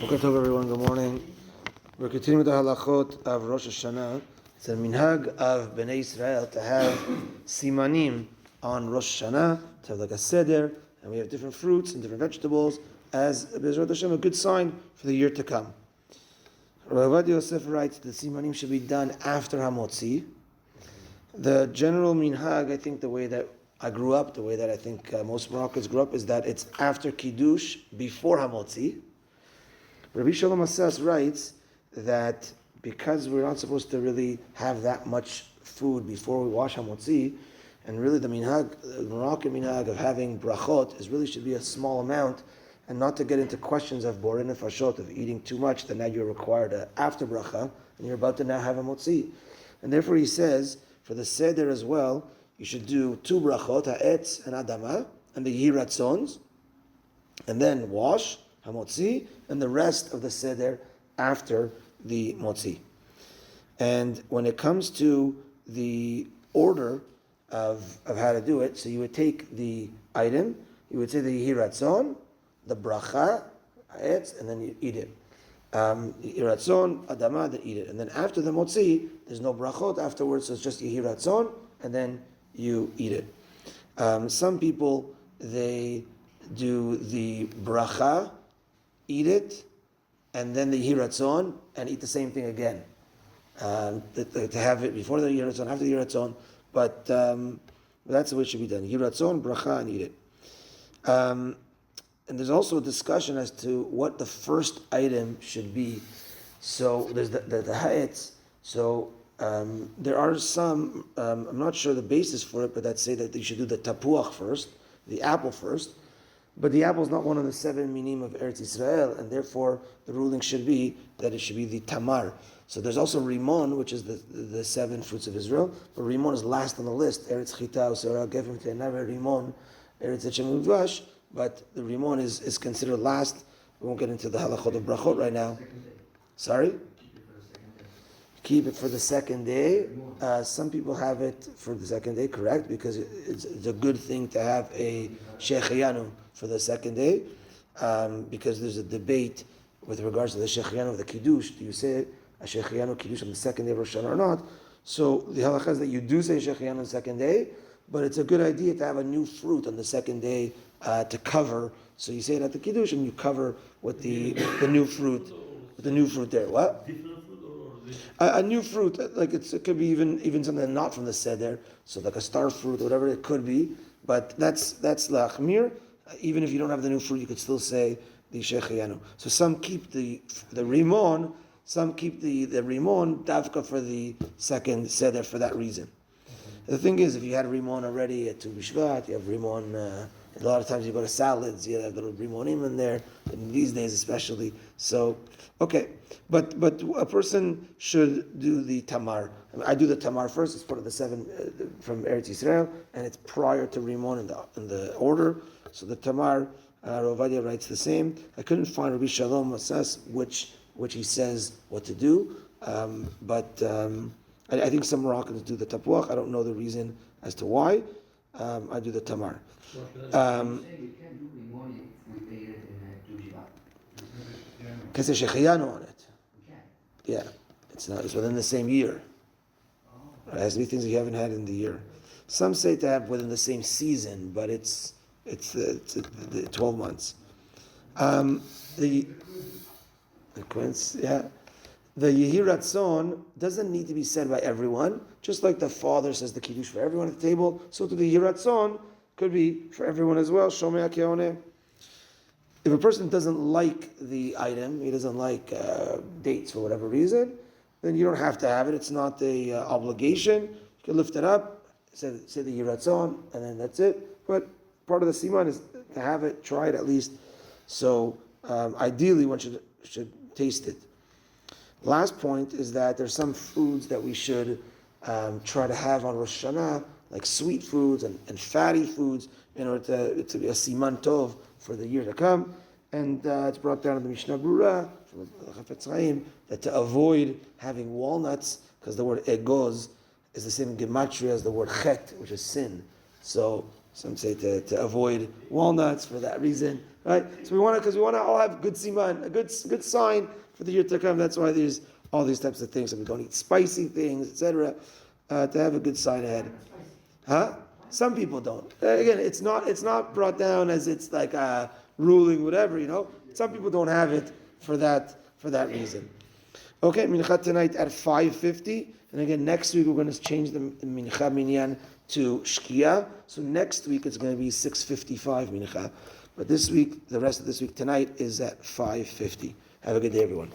Okay, everyone. Good morning. We're continuing with the halachot of Rosh Hashana. It's a minhag of Bnei Israel to have Simanim on Rosh Hashana, to have like a Seder, and we have different fruits and different vegetables as B'ezrat Hashem, a good sign for the year to come. Rav Yosef writes that Simanim should be done after Hamotzi. The general minhag, I think the way that I grew up, the way that I think most Moroccans grew up, is that it's after Kiddush, before Hamotzi. Rabbi Shalom Asas writes that because we're not supposed to really have that much food before we wash Hamotzi, and really the minhag, the Moroccan minhag of having brachot is really should be a small amount, and not to get into questions of borin and fashot, of eating too much, then now you're required after bracha, and you're about to now have Hamotzi. And therefore he says, for the Seder as well, you should do 2 brachot, ha'etz and adama, and the yiratzons, and then wash Hamotzi, and the rest of the Seder after the Motzi. And when it comes to the order of how to do it, so you would take the item, you would say the Yiratzon, the Bracha, Ha'etz, and then you eat it. Yiratzon, Adama, then eat it. And then after the Motzi, there's no Brachot afterwards, so it's just Yiratzon, and then you eat it. Some people, they do the Bracha, eat it, and then the Yiratzon, and eat the same thing again. To have it before the Yiratzon, after the Yiratzon, but that's the way it should be done. Yiratzon, bracha, and eat it. And there's also a discussion as to what the first item should be. So there's the ha'etz. So there are some, I'm not sure the basis for it, but that say that you should do the tapuach first, the apple first. But the apple is not one of the 7 minim of Eretz Israel, and therefore the ruling should be that it should be the tamar. So there's also rimon, which is the 7 fruits of Israel, but rimon is last on the list. Eretz chita, usera, gefim, te'enaver, rimon, Eretz echem udvash, but the rimon is considered last. We won't get into the halachot of brachot right now. Sorry? Keep it for the second day. Some people have it for the second day, correct? Because it's a good thing to have a shechayanu for the second day, because there's a debate with regards to the shechayanu of the kiddush. Do you say a shechayanu kiddush on the second day of Rosh Hashanah or not? So the halakha is that you do say shechayanu on the second day, but it's a good idea to have a new fruit on the second day to cover. So you say it at the kiddush and you cover with the new fruit, with the new fruit there. What? A new fruit, like it could be even something not from the Seder, so like a star fruit, or whatever it could be. But that's lachmir. Even if you don't have the new fruit, you could still say the shechayanu. So some keep the rimon, some keep the rimon davka for the second Seder for that reason. The thing is, if you had rimon already at Tu B'Shvat, you have rimon. A lot of times you go to salads, you have little rimonim in there, and these days especially. So, okay, but a person should do the tamar. I do the tamar first. It's part of the 7 from Eretz Yisrael, and it's prior to rimon in the order. So the tamar, Rav Ovadia writes the same. I couldn't find Rabbi Shalom Asas which he says what to do, but I think some Moroccans do the tapuach. I don't know the reason as to why. I do the tamar. You can't do rimon if we ate it in Tu B'Shvat. Because there's shechayanu on it. We can. Yeah, it's within the same year. Right? It has to be things that you haven't had in the year. Some say to have within the same season, but it's 12 months. The quince, yeah. The Yehiratzon doesn't need to be said by everyone, just like the father says the kiddush for everyone at the table. So to the Yehiratzon could be for everyone as well. Shomea keoneh. If a person doesn't like the item, he doesn't like dates for whatever reason, then you don't have to have it. It's not a obligation. You can lift it up, say the Yehiratzon, and then that's it. But part of the siman is to have it, try it at least. So ideally, one should taste it. Last point is that there's some foods that we should try to have on Rosh Hashanah, like sweet foods and fatty foods, in order to be a siman tov for the year to come. And it's brought down in the Mishnah Brura from the Chafetz Chaim that to avoid having walnuts, because the word egoz is the same gematria as the word chet, which is sin. So some say to avoid walnuts for that reason. right? So we want to, because we want to all have good siman, a good sign for the year to come. That's why there's all these types of things. So we don't eat spicy things, etc. To have a good sign ahead. Huh? Some people don't. Again, it's not brought down as it's like a ruling, whatever. Some people don't have it for that reason. Okay, mincha tonight at 5:50, and again next week we're going to change the mincha minyan to shkia. So next week it's going to be 6:55 mincha, but this week, the rest of this week tonight is at 5:50. Have a good day, everyone.